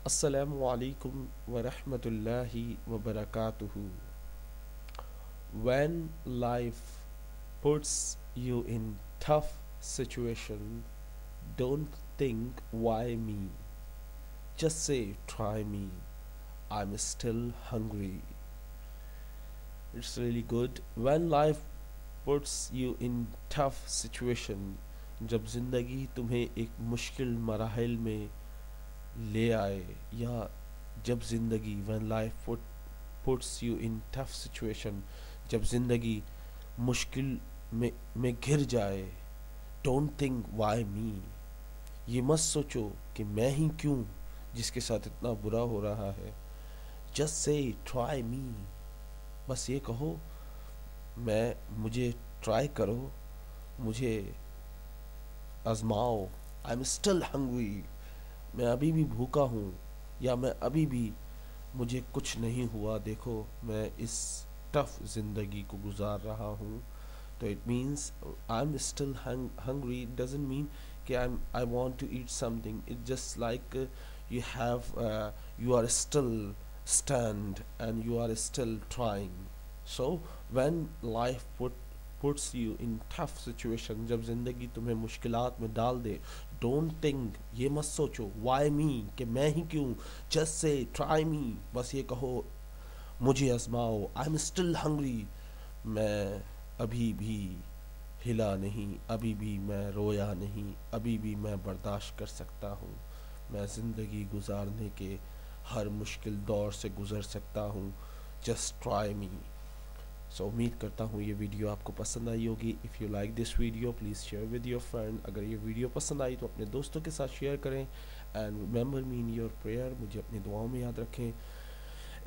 Assalamu alaikum wa rahmatullahi wa barakatuhu. When life puts you in tough situation, don't think why me. Just say try me. I'm still hungry. It's really good. When life puts you in tough situation, जब जिंदगी तुम्हें एक मुश्किल मराहल में ले आए, या जब जिंदगी when life puts you in tough situation, जब जिंदगी मुश्किल में घिर जाए, don't think why me. ये मत सोचो कि मैं ही क्यों जिसके साथ इतना बुरा हो रहा है. just say try me. बस ये कहो मुझे ट्राई करो, मुझे आजमाओ. I'm still hungry. मैं अभी भी भूखा हूँ, या मैं अभी भी मुझे कुछ नहीं हुआ, देखो मैं इस टफ जिंदगी को गुजार रहा हूँ. तो it means I am still hungry doesn't mean कि I want to eat something. It just like you are still stand and you are still trying. So when life puts you in tough situation, जब जिंदगी तुम्हें मुश्किलात में डाल दे, don't think, ये मत सोचो why me, कि मैं ही क्यों. just say try me. बस ये कहो मुझे आजमाओ. I'm still hungry. मैं अभी भी हिला नहीं, अभी भी मैं रोया नहीं, अभी भी मैं बर्दाश्त कर सकता हूँ. मैं ज़िंदगी गुजारने के हर मुश्किल दौर से गुज़र सकता हूँ. Just try me. सो उम्मीद करता हूँ ये वीडियो आपको पसंद आई होगी. If you like this video please share with your friend. अगर ये वीडियो पसंद आई तो अपने दोस्तों के साथ शेयर करें. And remember me in your prayer. मुझे अपनी दुआओं में याद रखें.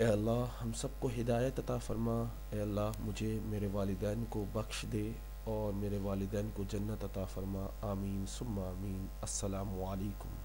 ए अल्लाह हम सबको हिदायत अता फरमा. ए अल्लाह मुझे मेरे वालिदैन को बख्श दे और मेरे वालिदैन को जन्नत अता फरमा. आमीन सुम्मा आमीन. अस्सलामु अलैकुम.